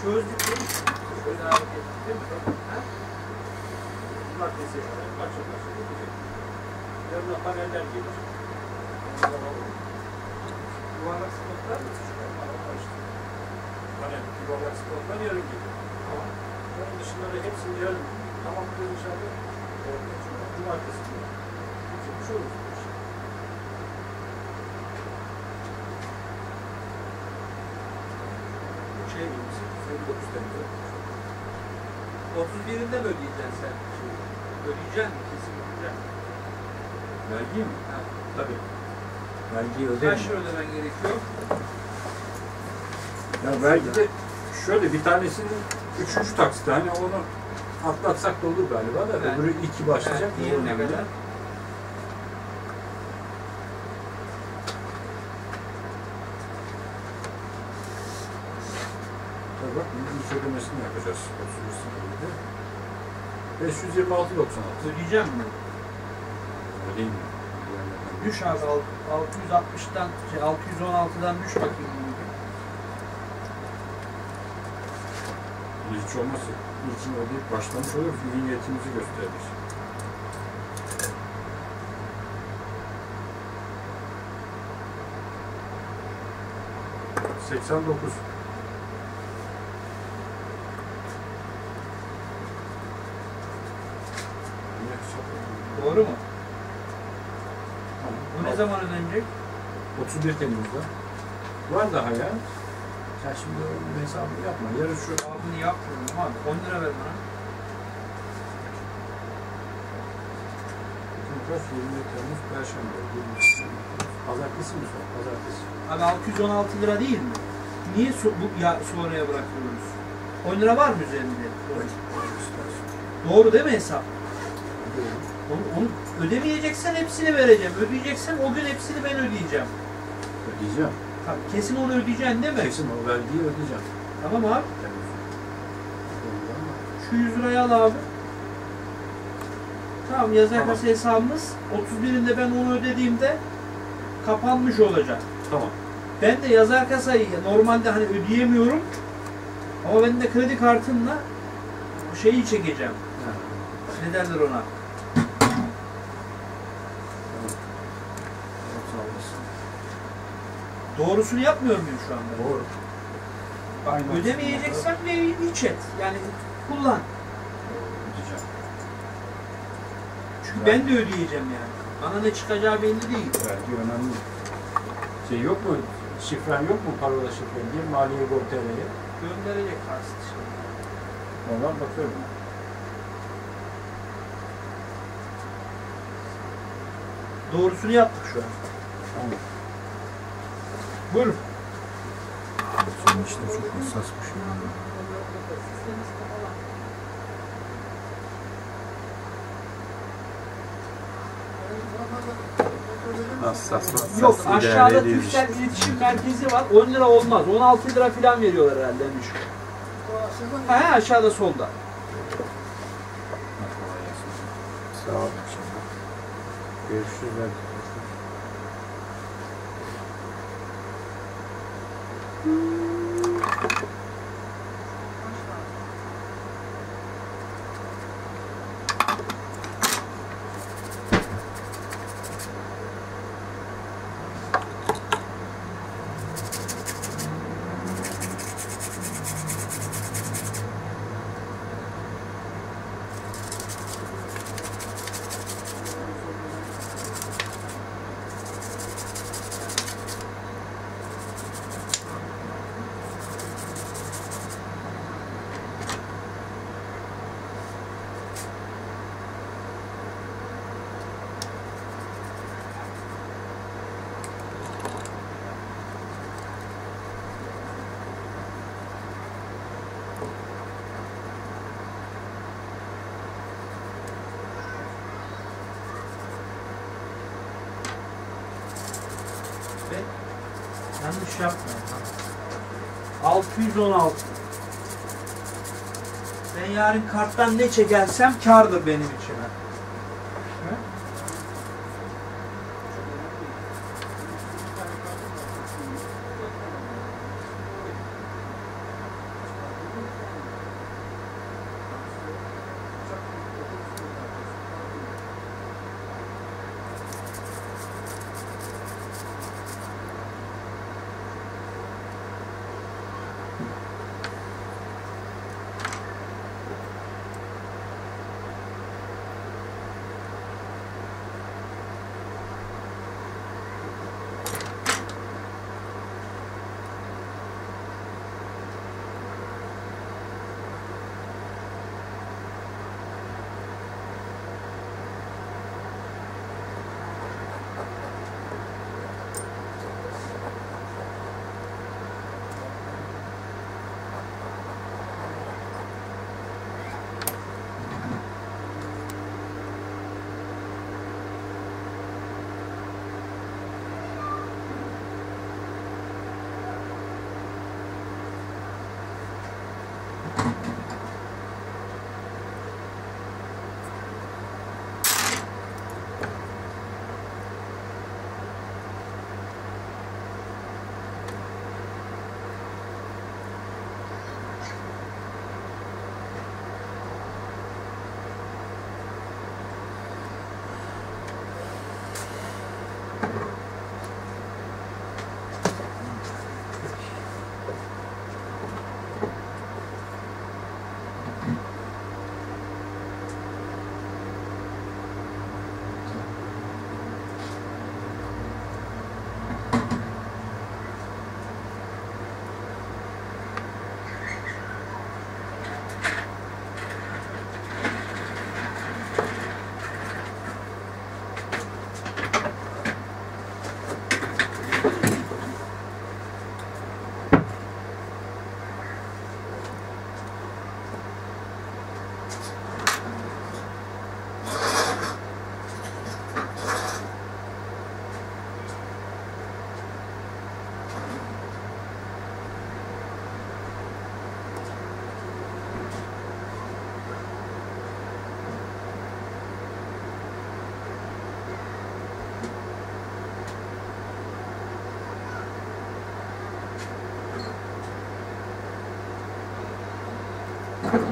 Çözdük değil mi? Şöyle hareket değil mi? Cumartesi başlayacak. Yarın paneller gelir. Yuvarlak spotlar mı? Panel, yuvarlak spotlar yarın gelir. Onun dışında hepsini yarın tamamladığı dışarıda cumartesi günü. Çıkmış oluruz. Şey bilgisi, 29 Temmuz'da. 31'inde mi ödeyeceksin sen? Ödeyeceksin mi? Kesin ödeyeceksin. Vergi mi? Ha. Tabii. Vergiyi öderim. Kaç lira ödemen gerekiyor? Ya vergide şöyle bir tanesinin 3. taksit, hani onu atlatsak da olur galiba da, Evet. öbürü 2 başlayacak. Evet, diğerine kadar. Tabii bak, ilk ödemesini yapacağız. 526.96. Ödeyeceğim mi? Ödeyim mi? Düş abi 660'dan 616'dan düş bakayım. Hiç olmazsa ilkini ödeyip başlamış oluruz. İyi niyetimizi gösteririz. ...89. Doğru mu? Tamam. Bu ne zaman ödenecek? 31 Temmuz'da. Var daha ya. Sen şimdi onun hesabını yapma. Yarın şu Abini yapmıyorum abi. 10 lira ver bana. Temmuz 20 Temmuz Perşembe. Pazartesi mi son? Pazartesi. Abi 616 lira değil mi? Niye sonraya bırakıyoruz? 10 lira var mı üzerinde? Doğru değil mi hesap? Onu ödemeyeceksen hepsini vereceğim. Ödeyeceksen o gün hepsini ben ödeyeceğim. Ödeyeceğim. Tabii, kesin onu ödeyeceksin değil mi? Kesin o vergiyi ödeyeceğim. Tamam abi. Şu 100 lirayı al abi. Tamam, yazar Tamam. kasa hesabımız 31'inde ben onu ödediğimde kapanmış olacak. Tamam. Ben de yazar kasayı normalde hani ödeyemiyorum ama ben de kredi kartımla şeyi çekeceğim. Ha. Ne derler ona? Sağ olasın. Doğrusunu yapmıyor muyum şu anda? Doğru. Bak, Aynen. ödemeyeceksen iç et. Yani kullan. Ödeyeceğim. Çünkü ben de ödeyeceğim yani. Bana ne çıkacağı belli değil. Vergi önemli. Şey yok mu? Şifren yok mu? Parola şifren diye Maliye Gov.tr'ye. Gönderecek taksi şimdi. Oradan bakıyorum. Doğrusunu yaptık şu an. Tamam. Buyurun. Senin işler çok hassasmış ya. Hassas Yok, aşağıda idare ediyor Türksel işte. iletişim merkezi var. 10 lira olmaz. 16 lira falan veriyorlar herhalde en düşük. Ha, aşağıda solda. Sağ ol. Görüşürüz. Yanlış yapma. 616. Ben yarın karttan ne çekersem kârdır benim için. He? Tamam.